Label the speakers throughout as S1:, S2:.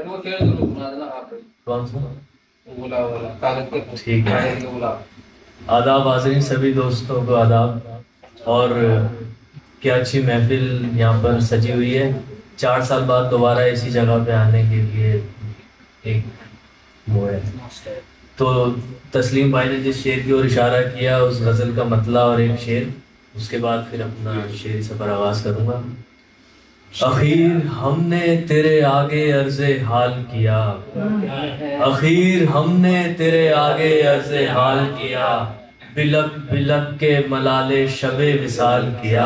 S1: वो शेर जरूर सुना देना आप।
S2: कौन सा?
S1: बोला बोला कागज के
S2: ठीक है।
S1: कागज के बोला।
S2: आदाब हाज़रीन, सभी दोस्तों को आदाब। और क्या अच्छी महफिल यहाँ पर सजी हुई है। 4 साल बाद दोबारा इसी जगह पे आने के लिए एक वो है। तो तस्लीम भाई ने जिस शेर की ओर इशारा किया, उस गज़ल का मतला और एक शेर, उसके बाद फिर अपना शेरी सफ़र आगाज़ करूँगा। अखीर हमने तेरे आगे अर्ज़े हाल किया, अखीर हमने तेरे आगे अर्ज़े हाल किया, बिलक बिलक के मलाले शबे विसाल किया,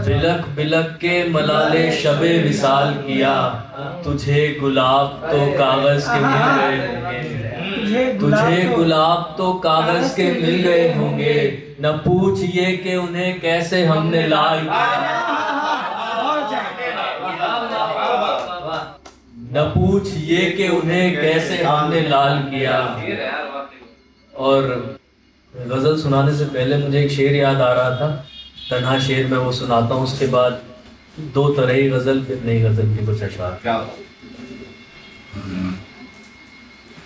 S2: बिलक बिलक के मलाले शबे विसाल किया। तुझे गुलाब तो कागज़ के मिल गए होंगे, तुझे गुलाब तो कागज़ के मिल गए होंगे, न पूछ ये कि उन्हें कैसे हमने लाल किया, न पूछ ये कि उन्हें कैसे हमने लाल किया। और गज़ल सुनाने से पहले मुझे एक शेर याद आ रहा था, तन्हा शेर मैं वो सुनाता हूँ, उसके बाद 2 तरह गज़ल, फिर नई गज़ल के कुछ अशआर।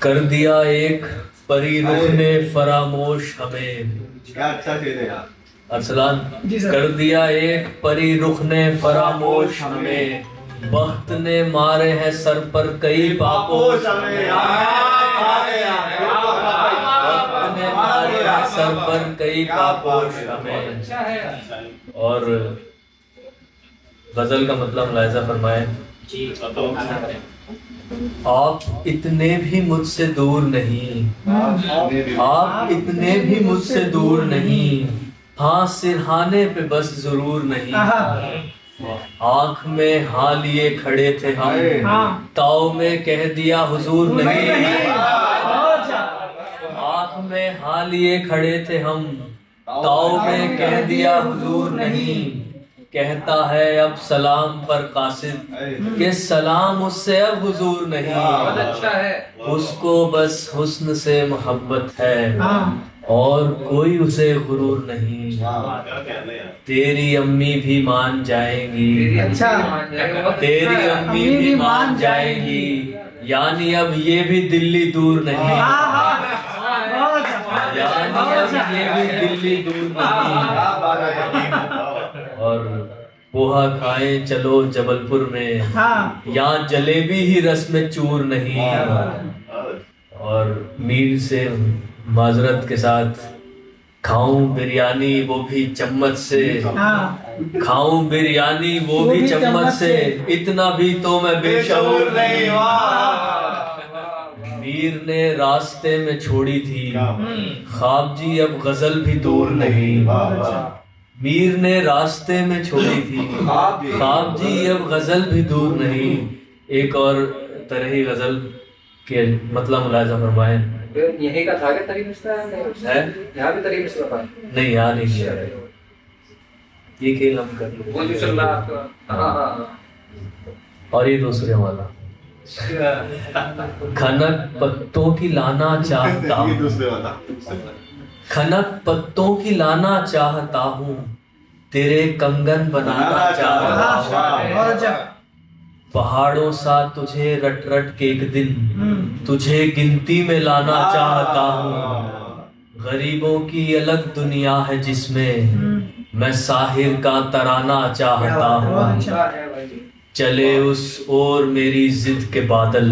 S2: कर दिया एक परी रुख ने फरामोश हमें,
S3: क्या अच्छा शेर है यार
S2: अरसलान। कर दिया एक परी रुख ने फरामोश हमें, वक्त ने मारे हैं सर पर कई पापोश हमें, वक्त ने मारे हैं सर पर कई पापोश हमें। और गजल का मतलब मुलाहिजा फरमाए। आप इतने भी मुझसे दूर नहीं, आप इतने भी मुझसे दूर नहीं, हाँ सिरहाने पे बस जरूर नहीं। आँख में हाँ लिए खड़े थे हम, ताऊ में कह दिया हुजूर नहीं। आँख में हाँ लिए खड़े थे हम, ताऊ में कह दिया हुजूर नहीं। कहता है अब सलाम पर कासिद के सलाम उससे अब हुजूर नहीं।
S1: अच्छा है।
S2: उसको बस हुस्न से मोहब्बत है और कोई उसे गुरूर नहीं। तेरी अम्मी भी मान जाएंगी,
S1: अच्छा
S2: तेरी अम्मी भी मान जाएंगी, यानी अब ये भी दिल्ली दूर नहीं, यानी अब ये भी दिल्ली दूर नहीं। और पोहा खाएं चलो जबलपुर में, यहाँ जलेबी ही रस में चूर नहीं। और मीर से माजरत के साथ, खाऊं बिरयानी वो भी चम्मच से, खाऊं बिरयानी वो भी चम्मच से, इतना भी तो मैं बेशऊर नहीं। मीर ने रास्ते में छोड़ी थी ख्वाब जी अब गजल भी दूर नहीं। मीर ने रास्ते में छोड़ी थी ख्वाब जी अब गजल भी दूर नहीं। एक और तरह ही गजल के मतलब मुलाहिजा फरमाए।
S1: यही का था क्या तरीक़ इसका है? यहाँ भी तरीक़ इसका था?
S2: नहीं, यहाँ नहीं किया। ये खेल हम कर लो।
S1: वो जो चल रहा है। हाँ।
S2: और ये दूसरे वाला, खनक पत्तों की लाना चाहता हूँ, खनक पत्तों की लाना चाहता हूँ, तेरे कंगन बनाना चाहता हूँ। पहाड़ों सा तुझे रट रट के एक दिन तुझे गिनती में लाना चाहता हूँ। गरीबों की अलग दुनिया है जिसमें मैं साहिर का तराना चाहता हूँ। चले उस ओर मेरी जिद के बादल,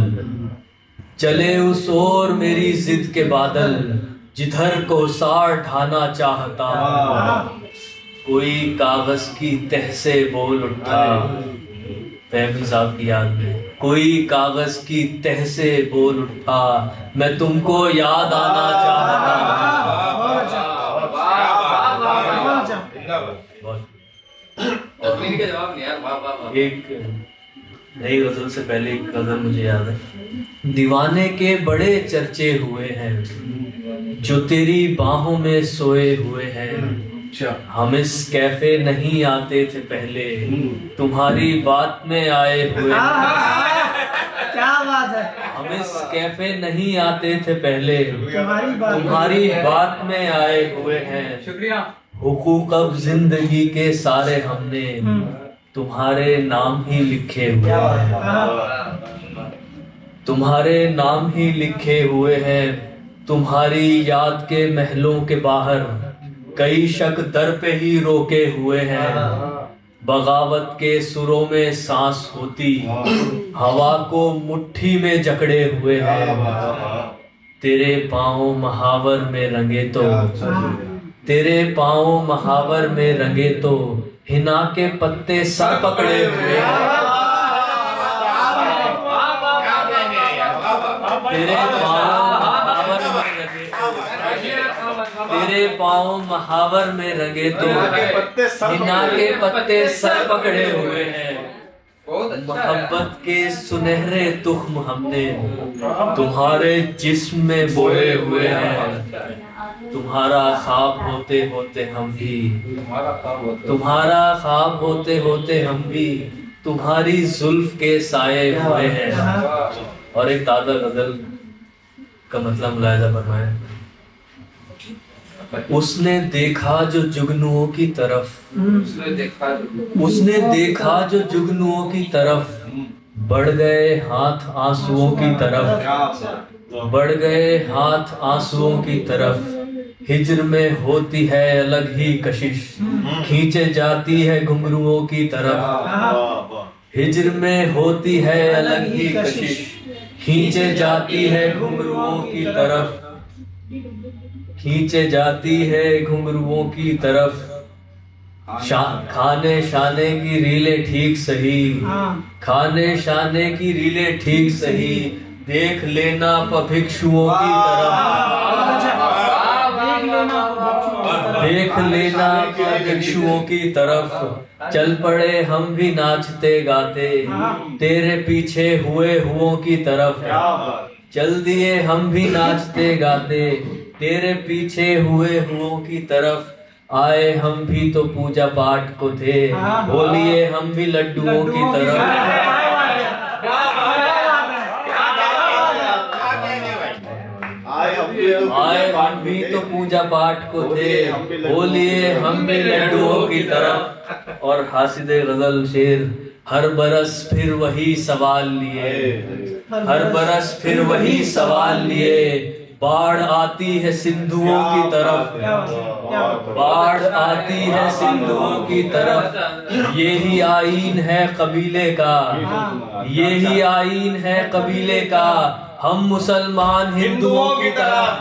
S2: चले उस ओर मेरी जिद के बादल, जिधर को सार ढाना चाहता हूँ। कोई कागज की तह से बोल उठा, फहमी साहब की याद में, कोई कागज की तह से बोल उठा, मैं तुमको याद आना चाहता हूँ। एक नई गजल से पहले एक गजल मुझे याद है। दीवाने के बड़े चर्चे हुए हैं जो तेरी बाहों में सोए हुए हैं। हम इस कैफे नहीं आते थे पहले, तुम्हारी बात में आए हुए।
S4: क्या बात है।
S2: हम इस कैफे नहीं आते थे पहले, तुम्हारी बात में आए हुए हैं।
S1: शुक्रिया।
S2: हुकूक अब जिंदगी के सारे हमने तुम्हारे नाम ही लिखे हुए हैं। तुम्हारे नाम ही लिखे हुए हैं तुम्हारी याद के महलों के बाहर, कई शक दर पे ही रोके हुए हैं। बगावत के सुरों में सांस होती, हवा को मुट्ठी में जकड़े हुए हैं। तेरे पाँव महावर में रंगे तो, तेरे पाँव महावर में रंगे तो, हिना के पत्ते सर पकड़े हुए हैं। तेरे पाँव महावर में रंगे तो, हिना के पत्ते सर पकड़े हुए हैं। मोहब्बत के सुनहरे तुख्म हमने तुम्हारे जिस्म में बोए हुए हैं। तुम्हारा ख्वाब होते होते हम भी, तुम्हारा ख्वाब होते होते हम भी तुम्हारी जुल्फ के साये हुए हैं। और एक ताज़ा गजल का मतलब मुलाहिजा फरमाएं। उसने देखा जो जुगनुओं की तरफ, उसने देखा जो जुगनुओं की तरफ, बढ़ गए हाथ आंसुओं की तरफ, बढ़ गए हाथ आंसुओं की तरफ। हिज्र में होती है अलग ही कशिश, खींचे जाती है घुंघरुओं की तरफ। हिज्र में होती है अलग ही कशिश, खींचे जाती है घुंघरुओं की तरफ, खींचे जाती है घुंघरुओं की तरफ। खाने शाने की रीलें ठीक सही, खाने शाने की रीलें ठीक सही, देख लेना भिक्षुओं की तरफ, देख लेना भिक्षुओं की तरफ। चल पड़े हम भी नाचते गाते, तेरे पीछे हुए हुओं की तरफ। चल दिए हम भी नाचते गाते, तेरे पीछे हुए हुओं की तरफ। आए हम भी तो पूजा पाठ को थे, बोलिए हम भी लड्डुओं की तरफ। आए हम भी तो पूजा पाठ को थे, बोलिए हम भी लड्डुओं की तरफ। और हासिदे गजल शेर, हर बरस फिर वही सवाल लिए, हर बरस फिर वही सवाल लिए। बाढ़ आती है सिंधुओं की तरफ, बाढ़ आती है सिंधुओं की तरफ। यही आईन है कबीले का, यही आईन है कबीले का। हम मुसलमान हिंदुओं की तरफ।